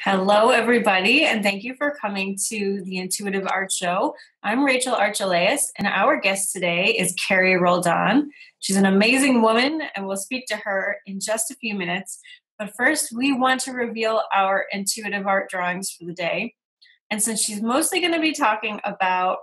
Hello, everybody, and thank you for coming to the Intuitive Art Show. I'm Rachel Archelaus, and our guest today is Carrie Roldan. She's an amazing woman, and we'll speak to her in just a few minutes. But first, we want to reveal our intuitive art drawings for the day. And since she's mostly going to be talking about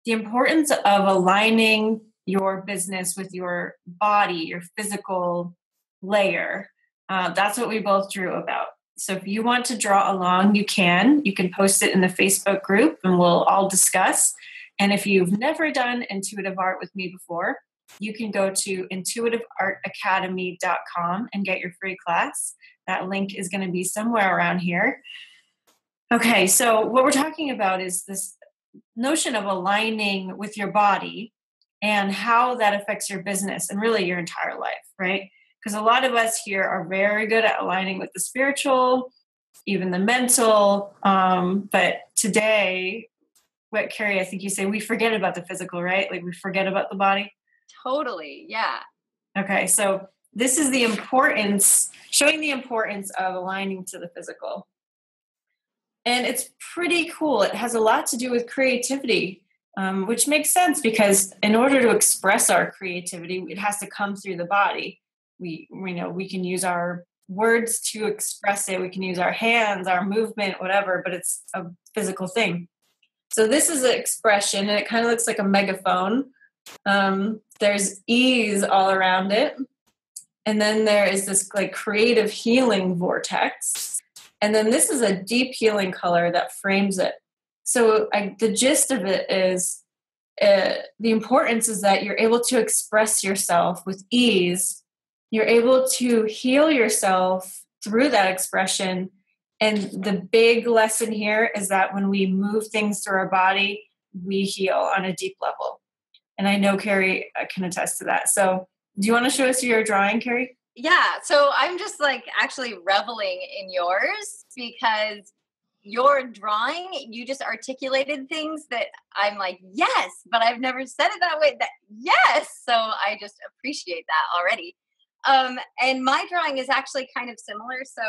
the importance of aligning your business with your body, your physical layer, that's what we both drew about. So if you want to draw along, you can. You can post it in the Facebook group and we'll all discuss. And if you've never done intuitive art with me before, you can go to intuitiveartacademy.com and get your free class. That link is going to be somewhere around here. Okay, so what we're talking about is this notion of aligning with your body and how that affects your business and really your entire life, right? Because a lot of us here are very good at aligning with the spiritual, even the mental. But today, what Carrie, I think you say, we forget about the physical, right? Like we forget about the body. Totally, yeah. Okay, so this is the importance, showing the importance of aligning to the physical. And it's pretty cool. It has a lot to do with creativity, which makes sense because in order to express our creativity, it has to come through the body. We can use our words to express it. We can use our hands, our movement, whatever, but it's a physical thing. So this is an expression, and it kind of looks like a megaphone. There's ease all around it. And then there is this like creative healing vortex. And then this is a deep healing color that frames it. So the gist of it is the importance is that you're able to express yourself with ease. You're able to heal yourself through that expression. And the big lesson here is that when we move things through our body, we heal on a deep level. And I know Carrie can attest to that. So do you want to show us your drawing, Carrie? Yeah. So I'm just like actually reveling in yours because your drawing, you just articulated things that I'm like, yes, but I've never said it that way. Yes. So I just appreciate that already. And my drawing is actually kind of similar. So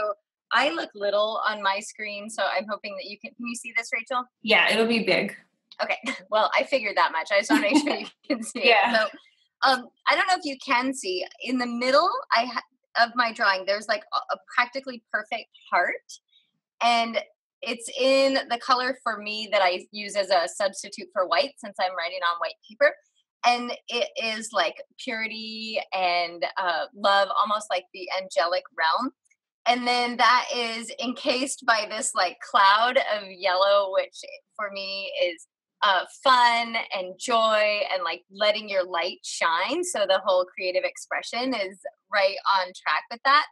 I look little on my screen. So I'm hoping that can you see this, Rachel? Yeah, it'll be big. Okay. Well, I figured that much. I just want to make sure you can see it. So I don't know if you can see in the middle of my drawing, there's like a practically perfect heart. And it's in the color for me that I use as a substitute for white since I'm writing on white paper. And it is like purity and love, almost like the angelic realm. And then that is encased by this like cloud of yellow, which for me is fun and joy and like letting your light shine. So the whole creative expression is right on track with that.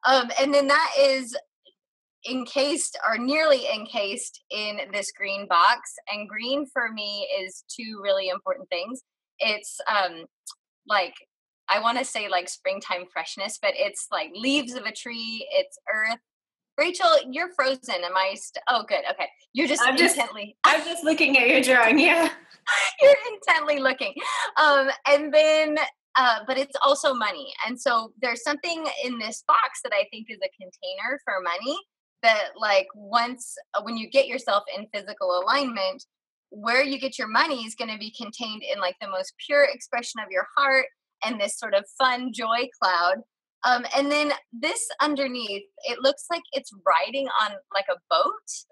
And then that is encased or nearly encased in this green box. And green for me is two really important things. It's like, I want to say like springtime freshness, but it's like leaves of a tree, it's earth. Rachel, you're frozen. Am I? Oh, good. Okay. You're just I'm just looking at your drawing. Yeah. You're intently looking. And then, but it's also money. And so there's something in this box that I think is a container for money that like when you get yourself in physical alignment, where you get your money is going to be contained in like the most pure expression of your heart and this sort of fun joy cloud. And then this underneath, it looks like it's riding on like a boat.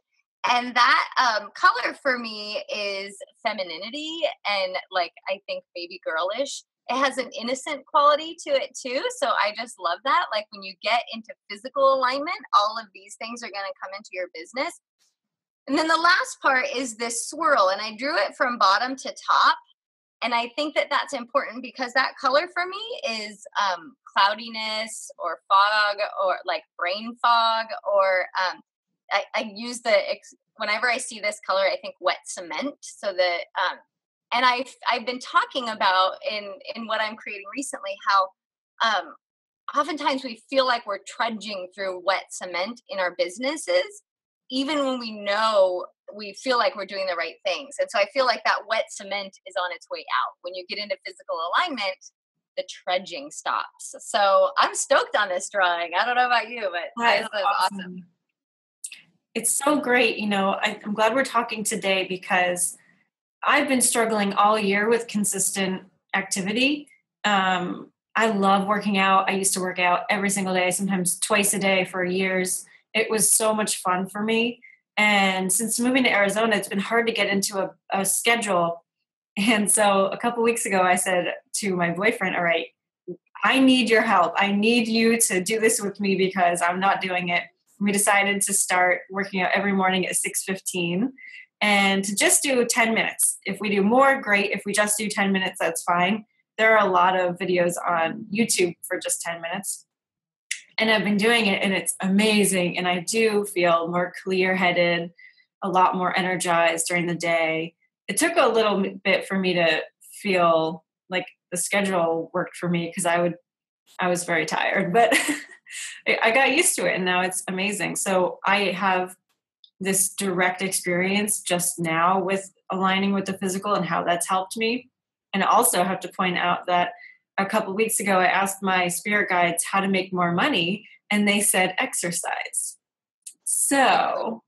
And that color for me is femininity and like, I think baby girlish. It has an innocent quality to it too. So I just love that. Like when you get into physical alignment, all of these things are going to come into your business. And then the last part is this swirl. And I drew it from bottom to top. And I think that that's important because that color for me is cloudiness or fog or like brain fog or I use whenever I see this color, I think wet cement. So that and I've been talking about in what I'm creating recently how oftentimes we feel like we're trudging through wet cement in our businesses, even when we feel like we're doing the right things. And so I feel like that wet cement is on its way out. When you get into physical alignment, the trudging stops. So I'm stoked on this drawing. I don't know about you, but this is awesome. It's so great. I'm glad we're talking today because I've been struggling all year with consistent activity. I love working out. I used to work out every single day, sometimes twice a day for years. It was so much fun for me. And since moving to Arizona, it's been hard to get into a schedule. And so a couple weeks ago, I said to my boyfriend, all right, I need your help. I need you to do this with me because I'm not doing it. We decided to start working out every morning at 6:15 and to just do 10 minutes. If we do more, great. If we just do 10 minutes, that's fine. There are a lot of videos on YouTube for just 10 minutes. And I've been doing it and it's amazing. And I do feel more clear-headed, a lot more energized during the day. It took a little bit for me to feel like the schedule worked for me because I was very tired, but I got used to it and now it's amazing. So I have this direct experience just now with aligning with the physical and how that's helped me. And I also have to point out that a couple of weeks ago, I asked my spirit guides how to make more money, and they said exercise. So,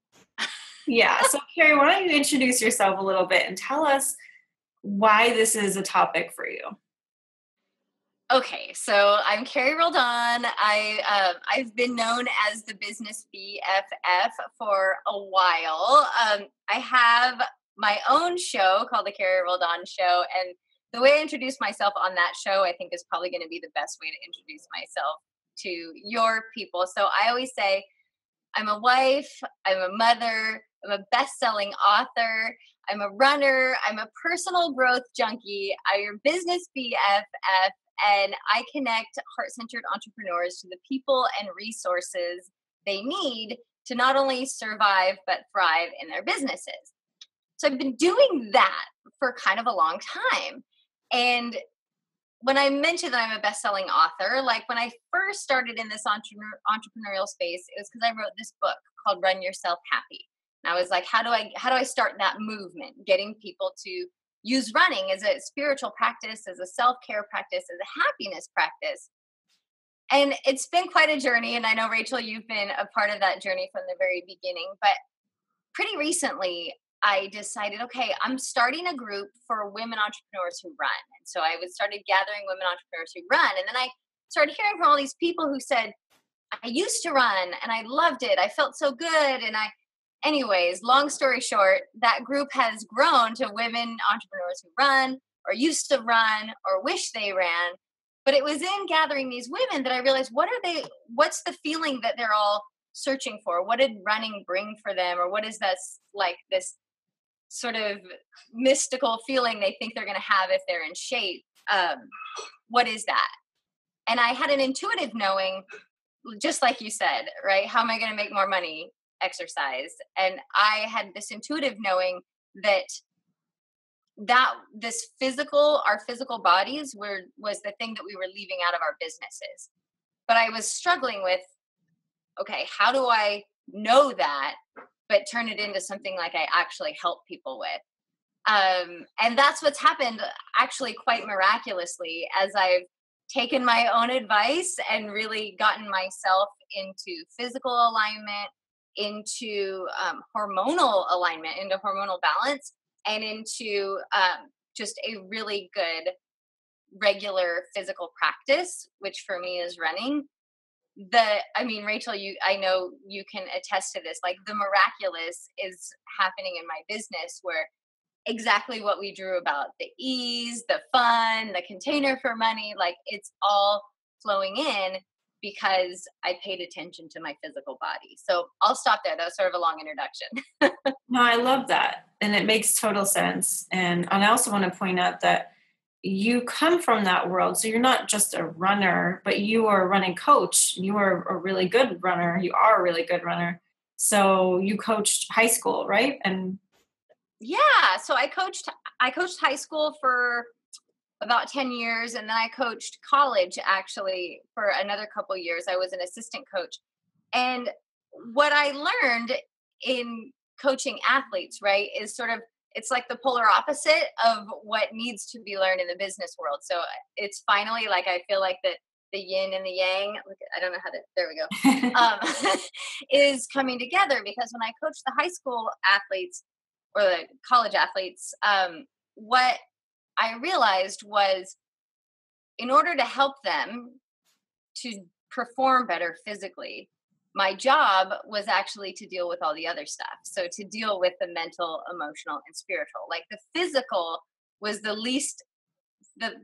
yeah. So, Carrie, why don't you introduce yourself a little bit and tell us why this is a topic for you? Okay, so I'm Carrie Roldan. I've been known as the business BFF for a while. I have my own show called the Carrie Roldan Show, and the way I introduce myself on that show, I think, is probably going to be the best way to introduce myself to your people. So I always say, I'm a wife, I'm a mother, I'm a best-selling author, I'm a runner, I'm a personal growth junkie, I'm your business BFF, and I connect heart-centered entrepreneurs to the people and resources they need to not only survive, but thrive in their businesses. So I've been doing that for kind of a long time. And when I mentioned that I'm a best-selling author, like when I first started in this entrepreneurial space, it was because I wrote this book called Run Yourself Happy. And I was like, how do I start that movement, getting people to use running as a spiritual practice, as a self-care practice, as a happiness practice. And it's been quite a journey. And I know, Rachel, you've been a part of that journey from the very beginning. But pretty recently, I decided, okay, I'm starting a group for women entrepreneurs who run. And so I started gathering women entrepreneurs who run. And then I started hearing from all these people who said, I used to run and I loved it. I felt so good. Anyways, long story short, that group has grown to women entrepreneurs who run or used to run or wish they ran. But it was in gathering these women that I realized, what's the feeling that they're all searching for? What did running bring for them? Or what is this sort of mystical feeling they think they're going to have if they're in shape? What is that? And I had an intuitive knowing, just like you said, right? How am I going to make more money? Exercise. And I had this intuitive knowing that our physical bodies was the thing that we were leaving out of our businesses. But I was struggling with, okay, how do I know that, but turn it into something like I actually help people with? And that's what's happened actually quite miraculously as I've taken my own advice and really gotten myself into physical alignment, into hormonal alignment, into hormonal balance, and into just a really good regular physical practice, which for me is running. Rachel, I know you can attest to this, like the miraculous is happening in my business where exactly what we drew about, the ease, the fun, the container for money, like it's all flowing in because I paid attention to my physical body. So I'll stop there. That was sort of a long introduction. No, I love that. And it makes total sense. And I also want to point out that you come from that world. So you're not just a runner, but you are a running coach. You are a really good runner. You are a really good runner. So you coached high school, right? And yeah, so I coached high school for about 10 years. And then I coached college actually for another couple years. I was an assistant coach. And what I learned in coaching athletes, right, is sort of, it's like the polar opposite of what needs to be learned in the business world. So it's finally like, I feel like that the yin and the yang. Look, I don't know how to, there we go. Is coming together, because when I coach the high school athletes or the college athletes, what I realized was, in order to help them to perform better physically, my job was actually to deal with all the other stuff. So to deal with the mental, emotional, and spiritual. Like the physical was the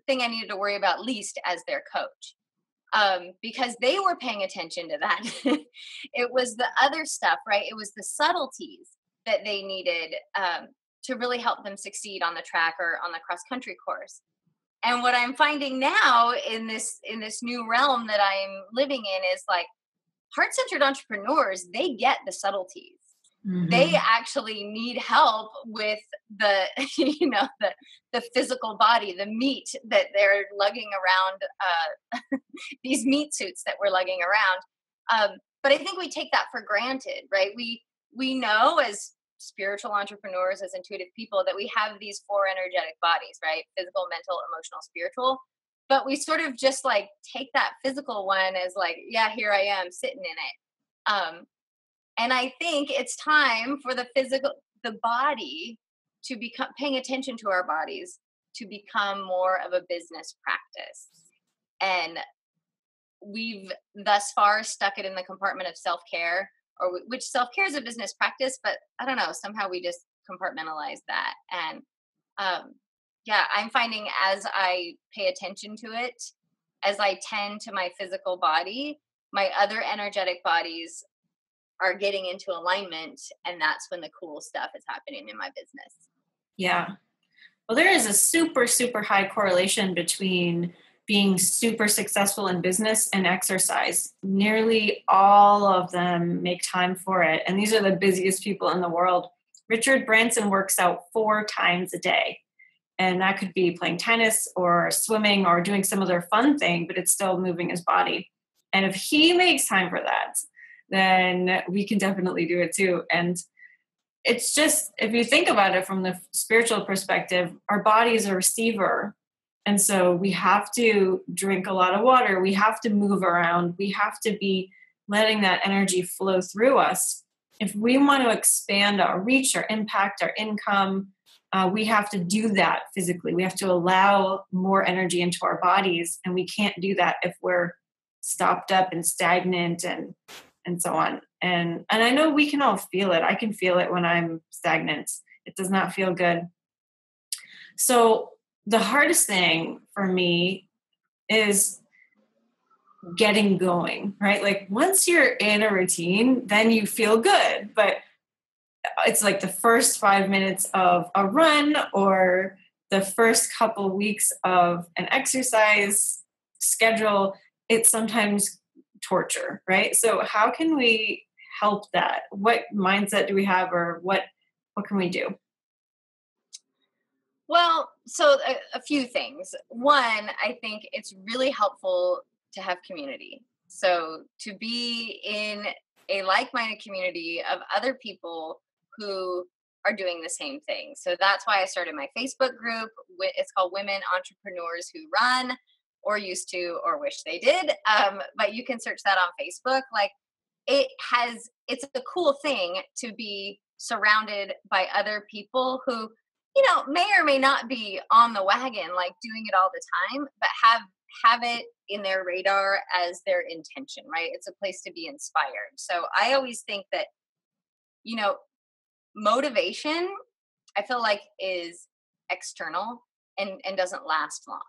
thing I needed to worry about least as their coach. Because they were paying attention to that. It was the other stuff, right? It was the subtleties that they needed to really help them succeed on the track or on the cross country course. And what I'm finding now in this new realm that I'm living in is like, heart-centered entrepreneurs, they get the subtleties. Mm-hmm. They actually need help with the, the physical body, the meat that they're lugging around, these meat suits that we're lugging around. But I think we take that for granted, right? We know as spiritual entrepreneurs, as intuitive people, that we have these 4 energetic bodies, right? Physical, mental, emotional, spiritual. But we sort of just like take that physical one as like, yeah, here I am sitting in it. And I think it's time for the body to become, paying attention to our bodies, to become more of a business practice. And we've thus far stuck it in the compartment of self-care, which self-care is a business practice, but I don't know, somehow we just compartmentalize that. And yeah, I'm finding as I pay attention to it, as I tend to my physical body, my other energetic bodies are getting into alignment, and that's when the cool stuff is happening in my business. Yeah. Well, there is a super, super high correlation between being super successful in business and exercise. Nearly all of them make time for it. And these are the busiest people in the world. Richard Branson works out 4 times a day. And that could be playing tennis or swimming or doing some other fun thing, but it's still moving his body. And if he makes time for that, then we can definitely do it too. And it's just, if you think about it from the spiritual perspective, our body is a receiver. And so we have to drink a lot of water. We have to move around. We have to be letting that energy flow through us. If we want to expand our reach, our impact, our income, we have to do that physically. We have to allow more energy into our bodies. And we can't do that if we're stopped up and stagnant and so on. And I know we can all feel it. I can feel it when I'm stagnant. It does not feel good. So the hardest thing for me is getting going, right? Like once you're in a routine, then you feel good, but it's like the first 5 minutes of a run or the first couple weeks of an exercise schedule, it's sometimes torture, right? So how can we help that? What mindset do we have, or what can we do? Well, so a few things. One, I think it's really helpful to have community. So to be in a like-minded community of other people who are doing the same thing. So that's why I started my Facebook group. It's called Women Entrepreneurs Who Run, or used to, or wish they did. But you can search that on Facebook. Like it's a cool thing to be surrounded by other people who, may or may not be on the wagon, like doing it all the time, but have it in their radar as their intention, right? It's a place to be inspired. So I always think that, motivation, I feel like, is external and doesn't last long.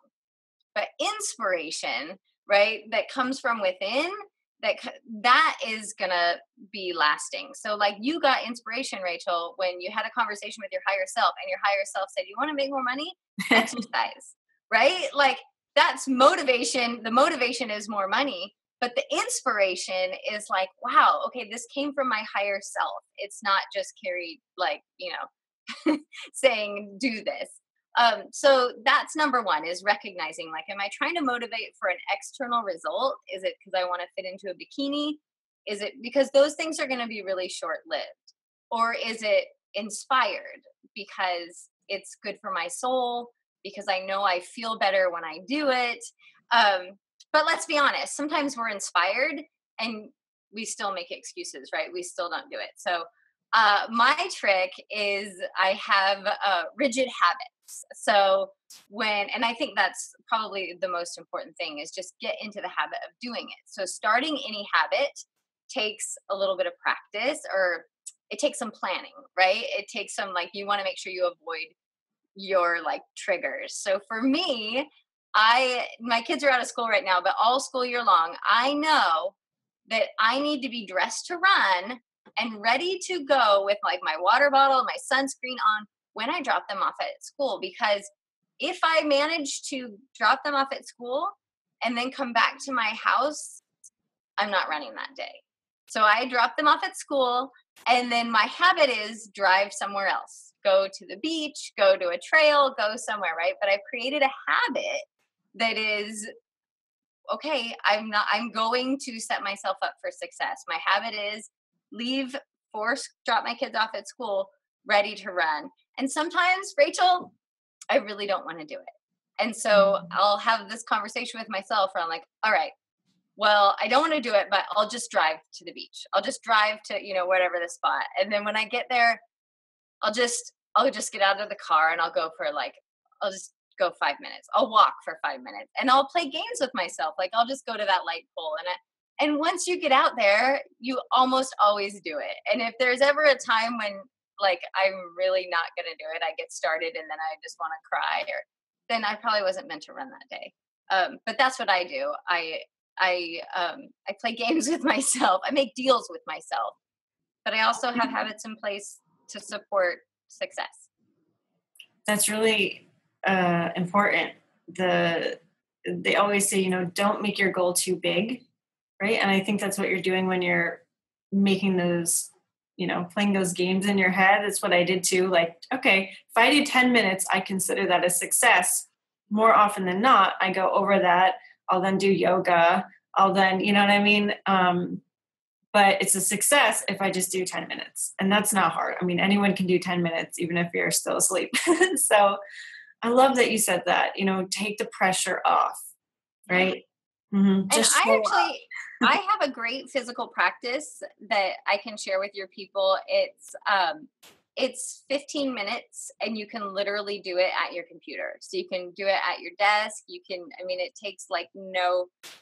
But inspiration, right, that comes from within, that is gonna be lasting. So like you got inspiration, Rachel, when you had a conversation with your higher self, and your higher self said, you want to make more money? Exercise, right? Like that's motivation. The motivation is more money, but the inspiration is like, wow, okay, this came from my higher self. It's not just Carrie, like, saying do this. So that's number one, is recognizing, like, am I trying to motivate for an external result? Is it because I want to fit into a bikini? Is it because those things are going to be really short-lived? Or is it inspired because it's good for my soul, because I know I feel better when I do it? But let's be honest, sometimes we're inspired and we still make excuses, right? We still don't do it. So my trick is I have rigid habits. So and I think that's probably the most important thing, is just get into the habit of doing it. So starting any habit takes a little bit of practice, or it takes some planning, right? It takes some, like, you want to make sure you avoid your like triggers. So for me, my kids are out of school right now, but all school year long, I know that I need to be dressed to run and ready to go with like my water bottle, my sunscreen on when I drop them off at school. Because if I manage to drop them off at school and then come back to my house, I'm not running that day. So I drop them off at school, and then my habit is drive somewhere else, go to the beach, go to a trail, go somewhere, right? But I've created a habit that is, okay, I'm going to set myself up for success. My habit is drop my kids off at school, ready to run. And sometimes, Rachel, I really don't want to do it. And so I'll have this conversation with myself where I'm like, all right, well, I don't want to do it, but I'll just drive to the beach. I'll just drive to, whatever the spot. And then when I get there, I'll just get out of the car and I'll go for I'll just go 5 minutes. I'll walk for 5 minutes and I'll play games with myself. Like, I'll just go to that light pole. And once you get out there, you almost always do it. And if there's ever a time when like, I'm really not going to do it, I get started and then I just want to cry, then I probably wasn't meant to run that day. But that's what I do. I play games with myself. I make deals with myself, but I also have habits in place to support success. That's really important. They always say, don't make your goal too big, right? And I think that's what you're doing when you're making those, playing those games in your head. That's what I did too. Like, okay, if I do 10 minutes, I consider that a success. More often than not, I go over that. I'll then do yoga. I'll then, you know what I mean? But it's a success if I just do 10 minutes. And that's not hard. I mean, anyone can do 10 minutes, even if you're still asleep. So I love that you said that, take the pressure off, right? Mm-hmm. And I have a great physical practice that I can share with your people. It's 15 minutes and you can literally do it at your computer. So you can do it at your desk. It takes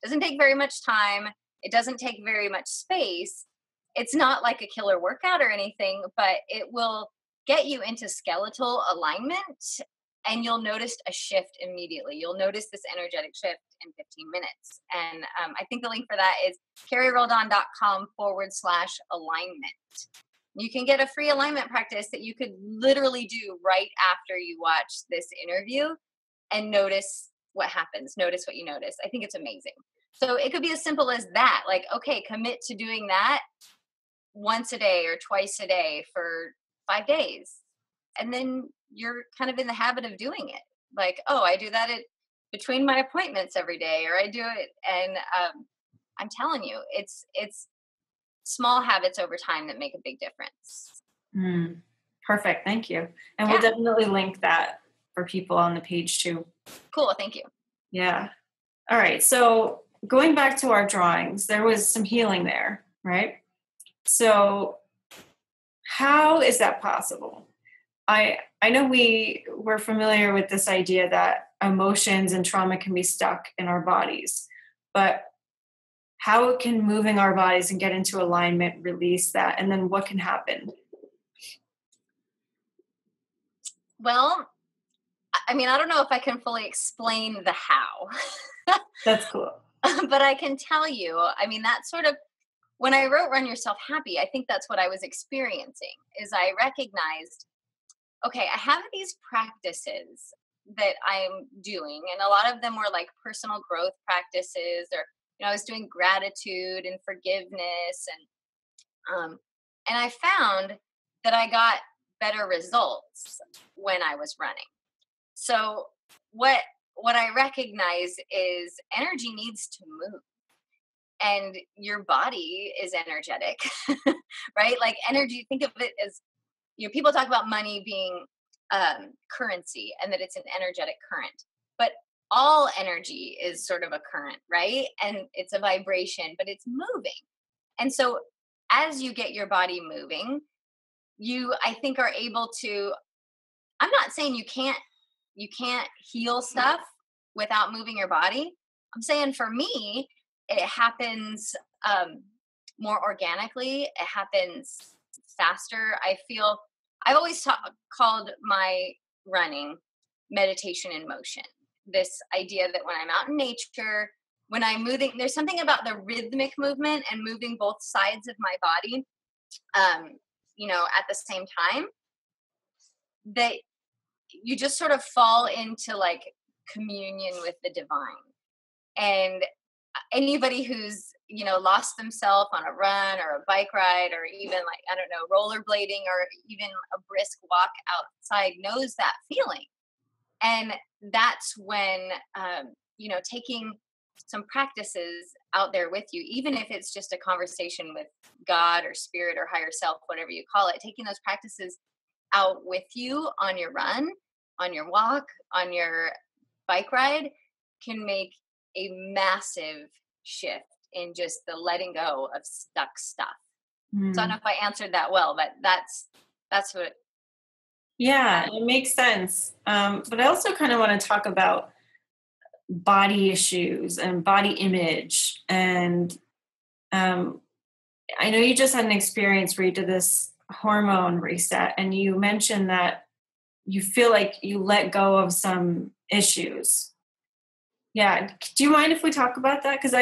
doesn't take very much time. It doesn't take very much space. It's not like a killer workout or anything, but it will get you into skeletal alignment and you'll notice a shift immediately. You'll notice this energetic shift in 15 minutes. And I think the link for that is carrieroldan.com/alignment. You can get a free alignment practice that you could literally do right after you watch this interview and notice what happens. Notice what you notice. I think it's amazing. So it could be as simple as that. Like, okay, commit to doing that once a day or twice a day for 5 days. And then you're kind of in the habit of doing it. Like, oh, I do that between my appointments every day, or I do it. And I'm telling you, it's small habits over time that make a big difference. Perfect. Thank you. And we'll definitely link that for people on the page too. Cool. Thank you. Yeah. All right. So going back to our drawings, there was some healing there, right? So how is that possible? I know we're familiar with this idea that emotions and trauma can be stuck in our bodies, but how can moving our bodies and get into alignment release that? And then what can happen? Well, I don't know if I can fully explain the how. That's cool. But I can tell you, that's sort of, when I wrote Run Yourself Happy, I think that's what I was experiencing, is I recognized, okay, I have these practices that I'm doing, and a lot of them were like personal growth practices, or I was doing gratitude and forgiveness, and I found that I got better results when I was running. So what I recognize is energy needs to move, and your body is energetic, right? Like energy, think of it as, people talk about money being currency and that it's an energetic current, but all energy is sort of a current, right? And it's a vibration, but it's moving. And so as you get your body moving, you, I think, are able to, I'm not saying you can't heal stuff without moving your body. I'm saying for me, it happens more organically. It happens faster. I've always called my running meditation in motion. This idea that when I'm out in nature, when I'm moving, there's something about the rhythmic movement and moving both sides of my body, at the same time, that you just sort of fall into like communion with the divine. And anybody who's, lost themselves on a run or a bike ride or even like, I don't know, rollerblading or even a brisk walk outside knows that feeling. And that's when, taking some practices out there with you, even if it's just a conversation with God or spirit or higher self, whatever you call it, taking those practices out with you on your run, on your walk, on your bike ride can make a massive shift in just the letting go of stuck stuff. So I don't know if I answered that well, but that's what. Yeah, it makes sense. But I also kind of want to talk about body issues and body image. And I know you just had an experience where you did this hormone reset, and you mentioned that you feel like you let go of some issues. Yeah. Do you mind if we talk about that? Because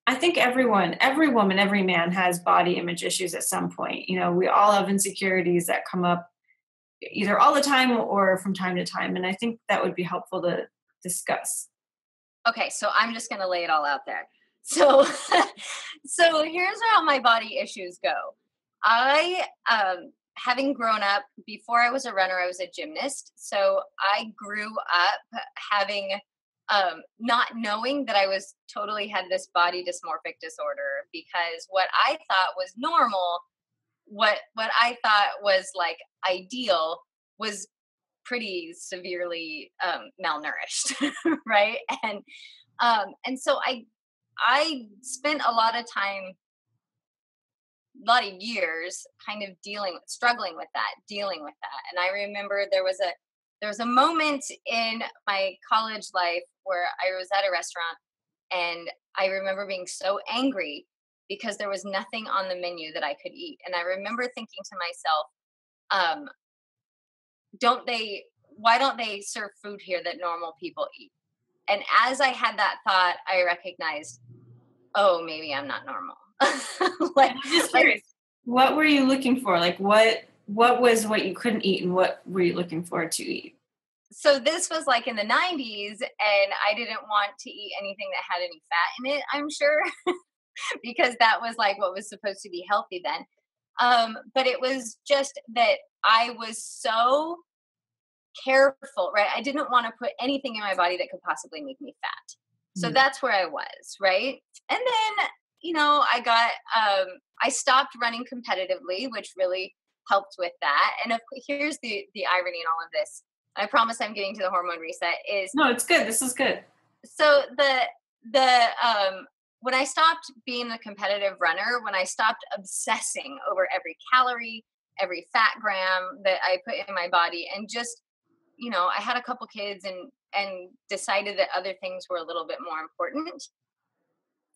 I think every woman, every man has body image issues at some point. We all have insecurities that come up either all the time or from time to time. And I think that would be helpful to discuss. Okay, so I'm just going to lay it all out there. So, so here's how my body issues go. I, having grown up, before I was a runner, I was a gymnast. So I grew up having, not knowing that I was totally had this body dysmorphic disorder, because what I thought was normal, what I thought was like ideal was pretty severely malnourished, right? And so I spent a lot of years kind of struggling with that, dealing with that. And I remember there was a moment in my college life where I was at a restaurant, and I remember being so angry because there was nothing on the menu that I could eat. And I remember thinking to myself, why don't they serve food here that normal people eat? And as I had that thought, I recognized, oh, maybe I'm not normal. I'm just curious, what were you looking for? Like what was what you couldn't eat, and what were you looking for to eat? So this was like in the 90s, and I didn't want to eat anything that had any fat in it, I'm sure, because that was like what was supposed to be healthy then. But it was just that I was so careful, right? I didn't want to put anything in my body that could possibly make me fat. So that's where I was, right? And then, I stopped running competitively, which really helped with that. And here's the irony in all of this. I promise I'm getting to the hormone reset is. No, it's good. This is good. So when I stopped being a competitive runner, when I stopped obsessing over every calorie, every fat gram that I put in my body, and just, I had a couple kids and decided that other things were a little bit more important,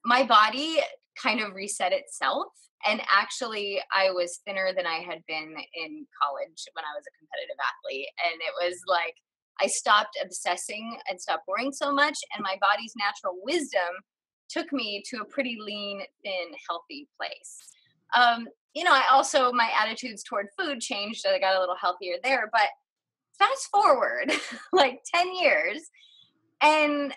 my body kind of reset itself. And actually, I was thinner than I had been in college when I was a competitive athlete. And it was like, I stopped obsessing and stopped worrying so much. And my body's natural wisdom took me to a pretty lean, thin, healthy place. My attitudes toward food changed. I got a little healthier there. But fast forward like 10 years, and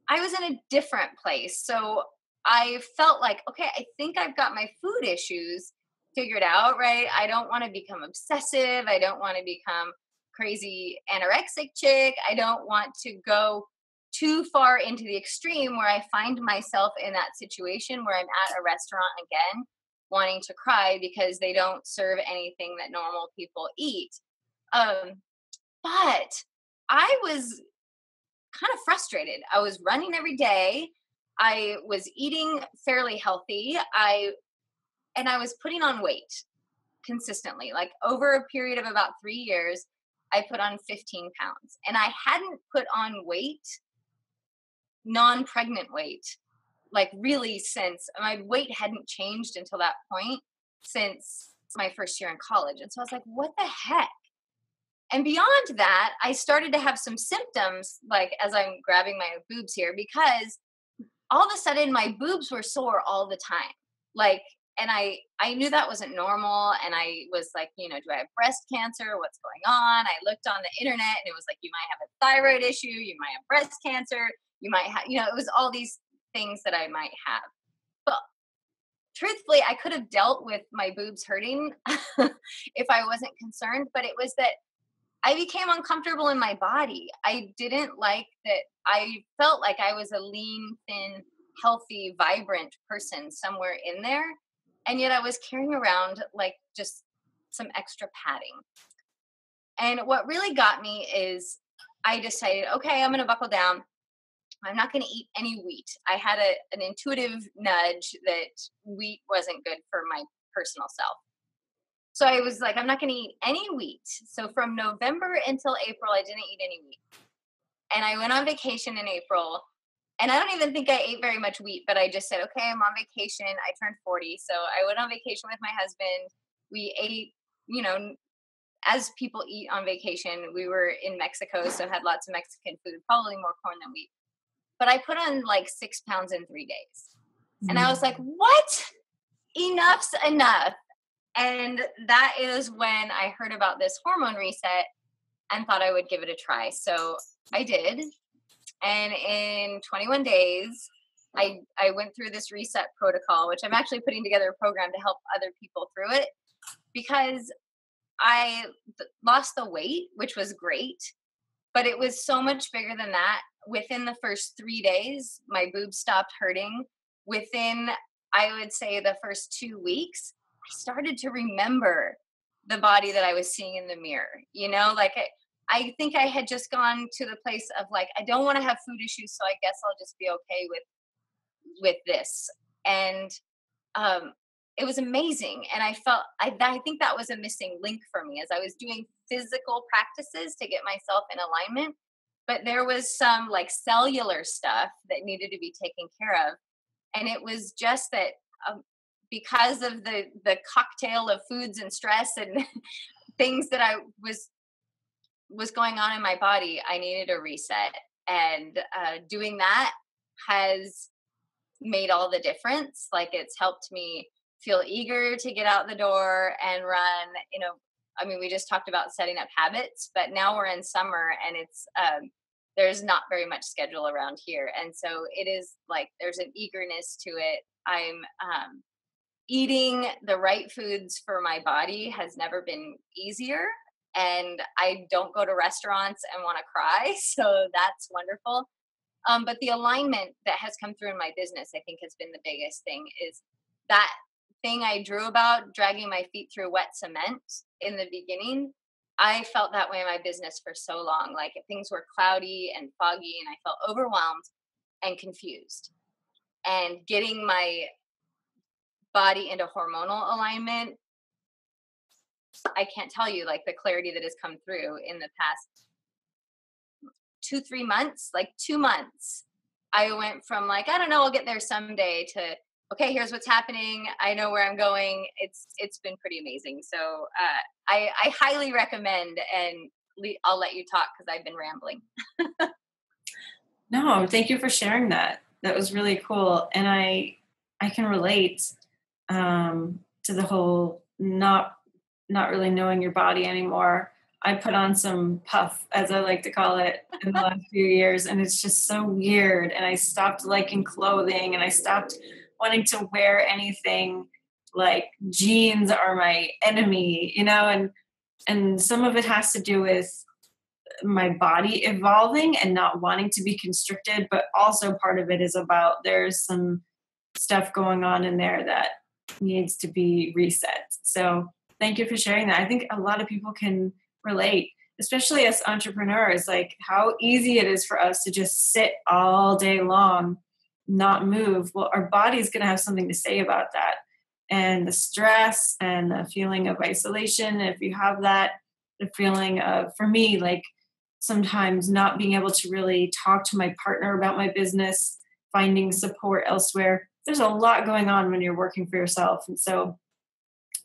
I was in a different place. So I felt like, okay, I think I've got my food issues figured out, right? I don't want to become obsessive. I don't want to become crazy anorexic chick. I don't want to go too far into the extreme where I find myself in that situation where I'm at a restaurant again, wanting to cry because they don't serve anything that normal people eat. But I was kind of frustrated. I was running every day. I was eating fairly healthy. And I was putting on weight consistently. Like over a period of about 3 years, I put on 15 pounds. And I hadn't put on weight, non-pregnant weight, like really since my weight hadn't changed until that point since my first year in college. And so I was like, what the heck? And beyond that, I started to have some symptoms, like as I'm grabbing my boobs here, because all of a sudden my boobs were sore all the time. Like, and I knew that wasn't normal. And I was like, do I have breast cancer? What's going on? I looked on the internet and it was like, you might have a thyroid issue. You might have breast cancer. You might have, it was all these things that I might have. But truthfully, I could have dealt with my boobs hurting if I wasn't concerned. But it was that I became uncomfortable in my body. I didn't like that. I felt like I was a lean, thin, healthy, vibrant person somewhere in there. And yet I was carrying around like just some extra padding. And what really got me is I decided, okay, I'm going to buckle down. I'm not going to eat any wheat. I had an intuitive nudge that wheat wasn't good for my personal self. So I was like, I'm not going to eat any wheat. So from November until April, I didn't eat any wheat. And I went on vacation in April. And I don't even think I ate very much wheat, but I just said, okay, I'm on vacation. I turned 40. So I went on vacation with my husband. We ate, as people eat on vacation. We were in Mexico, so had lots of Mexican food, probably more corn than wheat. But I put on like 6 pounds in 3 days. And I was like, what? Enough's enough. And that is when I heard about this hormone reset and thought I would give it a try. So I did. And in 21 days, I went through this reset protocol, which I'm actually putting together a program to help other people through it, because I lost the weight, which was great, but it was so much bigger than that. Within the first 3 days, my boobs stopped hurting. Within, I would say, the first 2 weeks, I started to remember the body that I was seeing in the mirror. Like I think I had just gone to the place of like, I don't want to have food issues, so I guess I'll just be okay with this. And it was amazing. And I felt, I think that was a missing link for me as I was doing physical practices to get myself in alignment. But there was some like cellular stuff that needed to be taken care of. And it was just that because of the cocktail of foods and stress and things that I was going on in my body, I needed a reset. And doing that has made all the difference. Like it's helped me feel eager to get out the door and run. We just talked about setting up habits, but now we're in summer and it's there's not very much schedule around here. And so it is like there's an eagerness to it. I'm eating the right foods for my body has never been easier. And I don't go to restaurants and want to cry. So that's wonderful. But the alignment that has come through in my business, I think has been the biggest thing, is that thing I drew about dragging my feet through wet cement in the beginning. I felt that way in my business for so long. Like things were cloudy and foggy and I felt overwhelmed and confused. And getting my body into hormonal alignment, I can't tell you like the clarity that has come through in the past 2-3 months, like 2 months. I went from like, I don't know, I'll get there someday to, okay, here's what's happening. I know where I'm going. It's been pretty amazing. So I highly recommend, and I'll let you talk because I've been rambling. No, thank you for sharing that. That was really cool. And I can relate to the whole not really knowing your body anymore. I put on some puff, as I like to call it, in the last few years, and it's just so weird. And I stopped liking clothing, and I stopped wanting to wear anything. Like jeans are my enemy, and some of it has to do with my body evolving and not wanting to be constricted, but also part of it is about there's some stuff going on in there that needs to be reset. So thank you for sharing that. I think a lot of people can relate. especially as entrepreneurs, like how easy it is for us to just sit all day long, not move. Well, our body's going to have something to say about that. And the stress and the feeling of isolation, if you have that, the feeling of, for me, like sometimes not being able to really talk to my partner about my business, finding support elsewhere. There's a lot going on when you're working for yourself. And so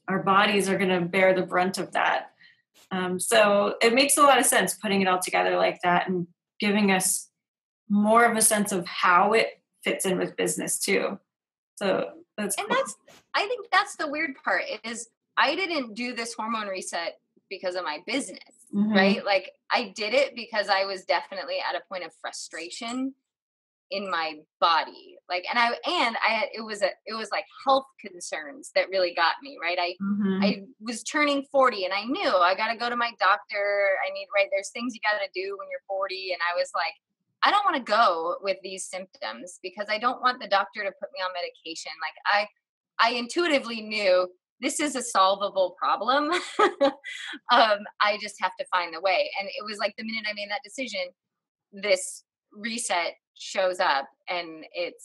our bodies are going to bear the brunt of that. So it makes a lot of sense putting it all together like that and giving us more of a sense of how it fits in with business too. So that's cool. I think that's the weird part is I didn't do this hormone reset because of my business, right? Like I did it because I was definitely at a point of frustration in my body. Like, and I had, it was like health concerns that really got me, right? I was turning 40 and I knew I got to go to my doctor. There's things you got to do when you're 40. And I was like, I don't want to go with these symptoms because I don't want the doctor to put me on medication. Like I intuitively knew this is a solvable problem. I just have to find the way. And it was like the minute I made that decision, this reset shows up, and it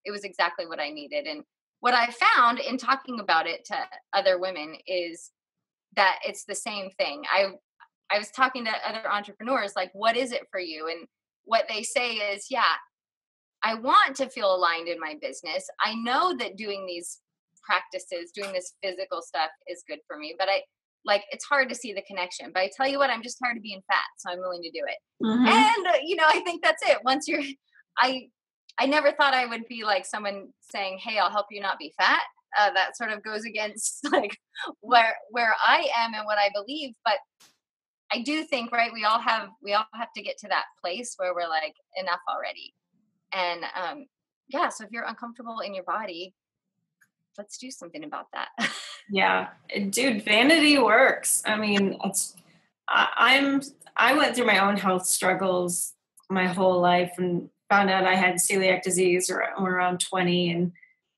was exactly what I needed. And what I found in talking about it to other women is that it's the same thing. I was talking to other entrepreneurs, like, what is it for you? And what they say is, yeah, I want to feel aligned in my business. I know that doing these practices, doing this physical stuff is good for me, but it's hard to see the connection. But I tell you what, I'm just tired of being fat, so I'm willing to do it. And, I think that's it. Once I never thought I would be like someone saying, hey, I'll help you not be fat. That sort of goes against like where I am and what I believe. But I do think, right, we all have to get to that place where we're like, enough already. And so if you're uncomfortable in your body, let's do something about that. Yeah, dude, vanity works. I mean, I went through my own health struggles my whole life and found out I had celiac disease around 20,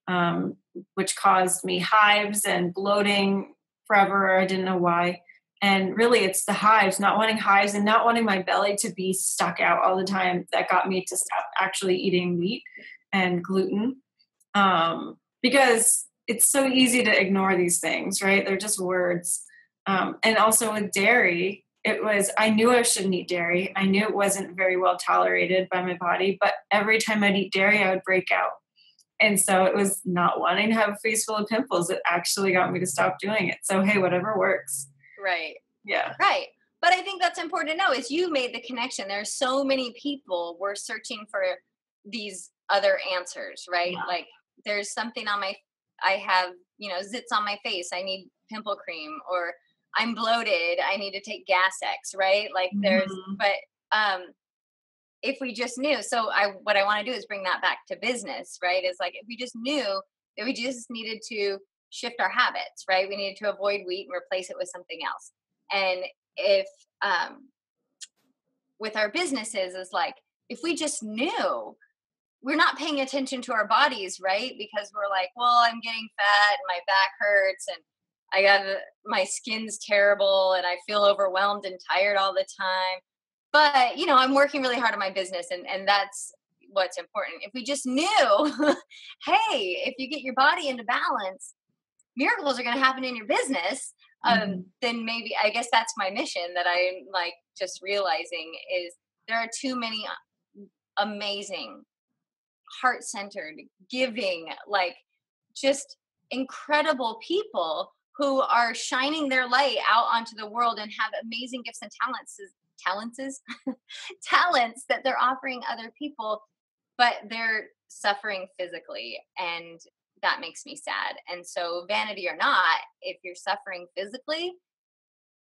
and which caused me hives and bloating forever. I didn't know why. And really, it's the hives, not wanting hives and not wanting my belly to be stuck out all the time, that got me to stop actually eating wheat and gluten. Because it's so easy to ignore these things, right? They're just words. And also with dairy, I knew I shouldn't eat dairy. I knew it wasn't very well tolerated by my body, but every time I'd eat dairy, I would break out. And so it was not wanting to have a face full of pimples that actually got me to stop doing it. So, hey, whatever works. Right. Yeah. Right. But I think that's important to know is you made the connection. There are so many people were searching for these other answers, right? Yeah. Like there's something I have, zits on my face. I need pimple cream, or I'm bloated. I need to take Gas-X, right? Like but if we just knew, what I want to do is bring that back to business, right? Is like, if we just knew that we just needed to shift our habits, right? We needed to avoid wheat and replace it with something else. And if, with our businesses is like, if we just knew, we're not paying attention to our bodies, right? Because we're like, well, I'm getting fat and my back hurts and my skin's terrible and I feel overwhelmed and tired all the time. But, I'm working really hard on my business and that's what's important. If we just knew, hey, if you get your body into balance, miracles are going to happen in your business. Then maybe, I guess that's my mission that I'm like just realizing is there are too many amazing, heart-centered, giving, like just incredible people who are shining their light out onto the world and have amazing gifts and talents that they're offering other people, but they're suffering physically. And that makes me sad. And so vanity or not, if you're suffering physically,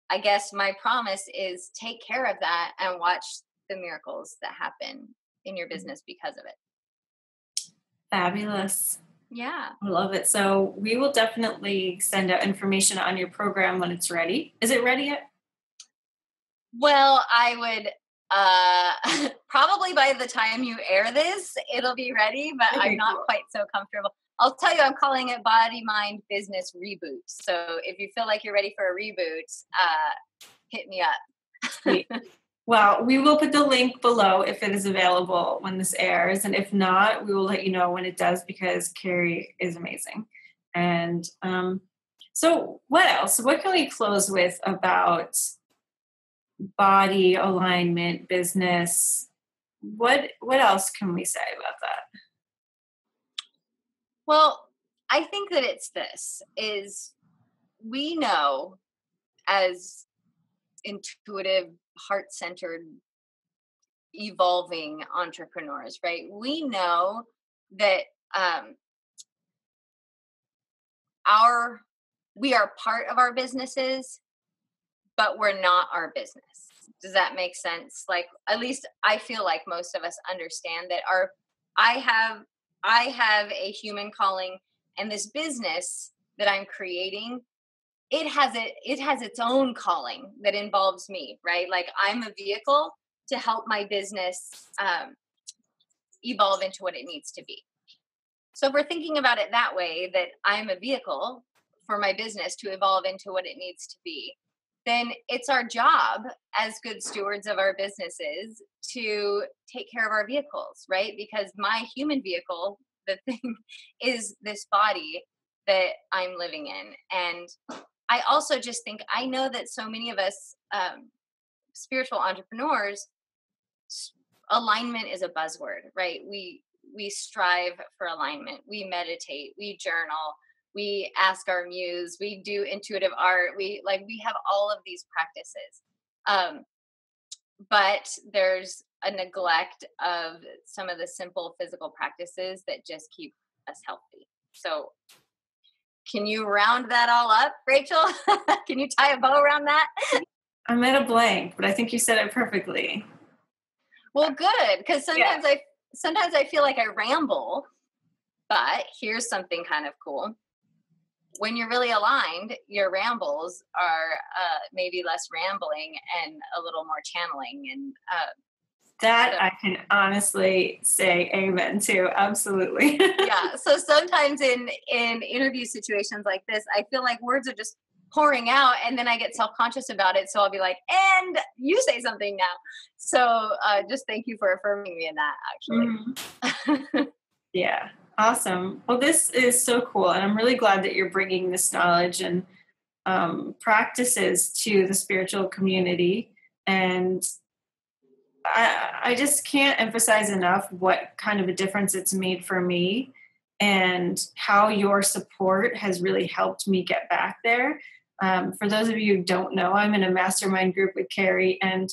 I guess my promise is take care of that and watch the miracles that happen in your business because of it. Fabulous. Yeah. I love it. So we will definitely send out information on your program when it's ready. Is it ready yet? Well, I would probably by the time you air this, it'll be ready, but I'm not quite so comfortable. I'll tell you, I'm calling it Body, Mind, Business Reboot. So if you feel like you're ready for a reboot, hit me up. Sweet. Well, we will put the link below if it is available when this airs. And if not, we will let you know when it does, because Carrie is amazing. And so what else? What can we close with about body alignment, business? What else can we say about that? Well, I think that it's this, is we know as intuitive, heart-centered, evolving entrepreneurs, right? We know that we are part of our businesses, but we're not our business. Does that make sense? Like, at least I feel like most of us understand that I have a human calling, and this business that I'm creating, it has its own calling that involves me, right? Like, I'm a vehicle to help my business evolve into what it needs to be. So if we're thinking about it that way, that I'm a vehicle for my business to evolve into what it needs to be, then it's our job as good stewards of our businesses to take care of our vehicles, right? Because my human vehicle, the thing, is this body that I'm living in. And I also just think, I know that so many of us spiritual entrepreneurs, alignment is a buzzword, right? We strive for alignment. We meditate, we journal, we ask our muse, we do intuitive art. We have all of these practices. But there's a neglect of some of the simple physical practices that just keep us healthy. So can you round that all up, Rachel? Can you tie a bow around that? I'm at a blank, but I think you said it perfectly. Well, good, because sometimes I feel like I ramble, but here's something kind of cool. When you're really aligned, your rambles are maybe less rambling and a little more channeling. And I can honestly say amen to. Absolutely. Yeah. So sometimes in interview situations like this, I feel like words are just pouring out, and then I get self-conscious about it. So I'll be like, and you say something now. So just thank you for affirming me in that, actually. Mm-hmm. Yeah. Awesome. Well, this is so cool. And I'm really glad that you're bringing this knowledge and practices to the spiritual community. And I just can't emphasize enough what kind of a difference it's made for me, and how your support has really helped me get back there. For those of you who don't know, I'm in a mastermind group with Carrie, and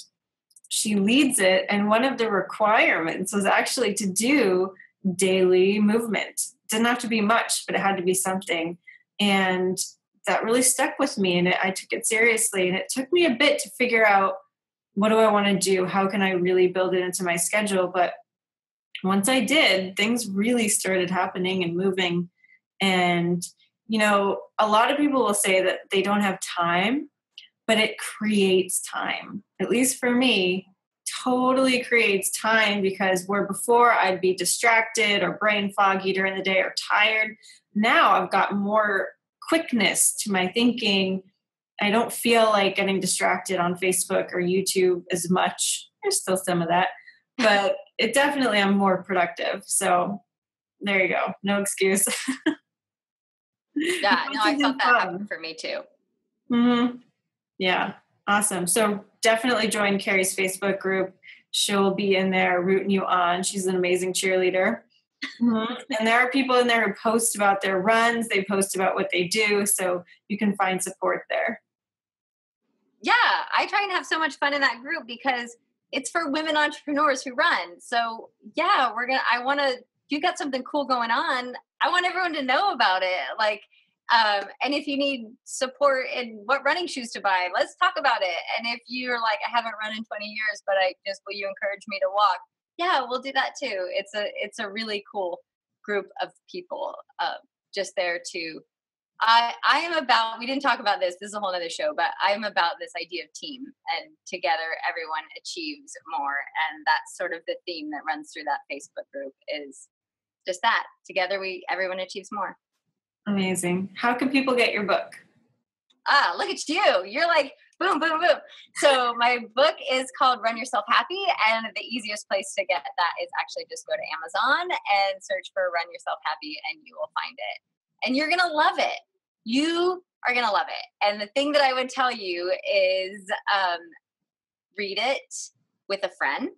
she leads it. And one of the requirements was actually to do daily movement. Didn't have to be much, but it had to be something. And that really stuck with me, and I took it seriously. And it took me a bit to figure out, what do I want to do? How can I really build it into my schedule? But once I did, things really started happening and moving. And, a lot of people will say that they don't have time, but it creates time. At least for me, totally creates time, because where before I'd be distracted or brain foggy during the day or tired, now I've got more quickness to my thinking. I don't feel like getting distracted on Facebook or YouTube as much. There's still some of that, but I'm more productive. So there you go. No excuse. Yeah, no, I felt that happen for me too. Mm-hmm. Yeah. Awesome. So definitely join Carrie's Facebook group. She'll be in there rooting you on. She's an amazing cheerleader. Mm-hmm. And there are people in there who post about their runs. They post about what they do. So you can find support there. Yeah, I try and have so much fun in that group, because it's for women entrepreneurs who run. So yeah, if you got something cool going on, I want everyone to know about it. Like, and if you need support in what running shoes to buy, let's talk about it. And if you're like, I haven't run in 20 years, but will you encourage me to walk? Yeah, we'll do that too. It's a really cool group of people just there to, I am about, we didn't talk about this is a whole nother show, but I'm about this idea of team, and together everyone achieves more. And that's sort of the theme that runs through that Facebook group, is just that together everyone achieves more. Amazing. How can people get your book? Look at you. You're like, boom, boom, boom. So my book is called Run Yourself Happy. And the easiest place to get that is actually just go to Amazon and search for Run Yourself Happy, and you will find it. And you're going to love it. You are going to love it. And the thing that I would tell you is read it with a friend,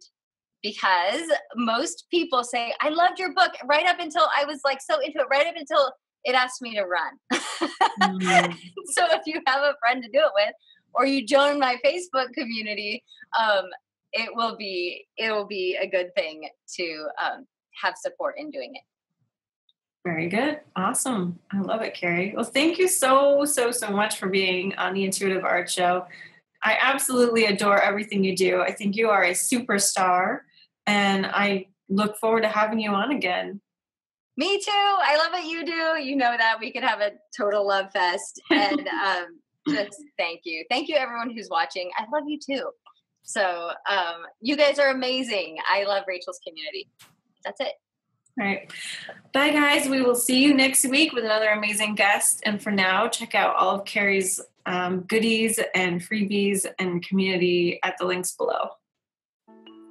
because most people say, I loved your book right up until I was like so into it, right up until it asked me to run. Mm-hmm. So if you have a friend to do it with, or you join my Facebook community, it will be a good thing to have support in doing it. Very good. Awesome. I love it, Carrie. Well, thank you so much for being on the Intuitive Art Show. I absolutely adore everything you do. I think you are a superstar, and I look forward to having you on again. Me too. I love what you do. You know that we could have a total love fest. And just thank you. Thank you, everyone who's watching. I love you too. So you guys are amazing. I love Rachel's community. That's it. All right. Bye, guys. We will see you next week with another amazing guest. And for now, check out all of Carrie's goodies and freebies and community at the links below.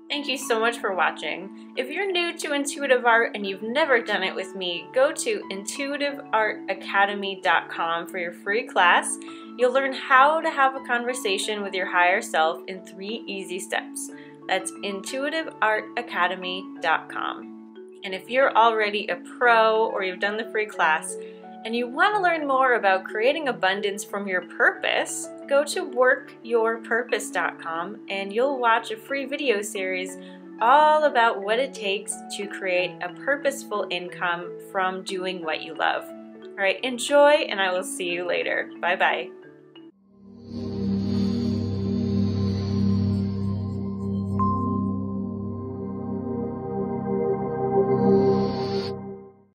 Thank you so much for watching. If you're new to intuitive art and you've never done it with me, go to intuitiveartacademy.com for your free class. You'll learn how to have a conversation with your higher self in 3 easy steps. That's intuitiveartacademy.com. And if you're already a pro or you've done the free class and you want to learn more about creating abundance from your purpose, go to workyourpurpose.com and you'll watch a free video series all about what it takes to create a purposeful income from doing what you love. All right, enjoy, and I will see you later. Bye-bye.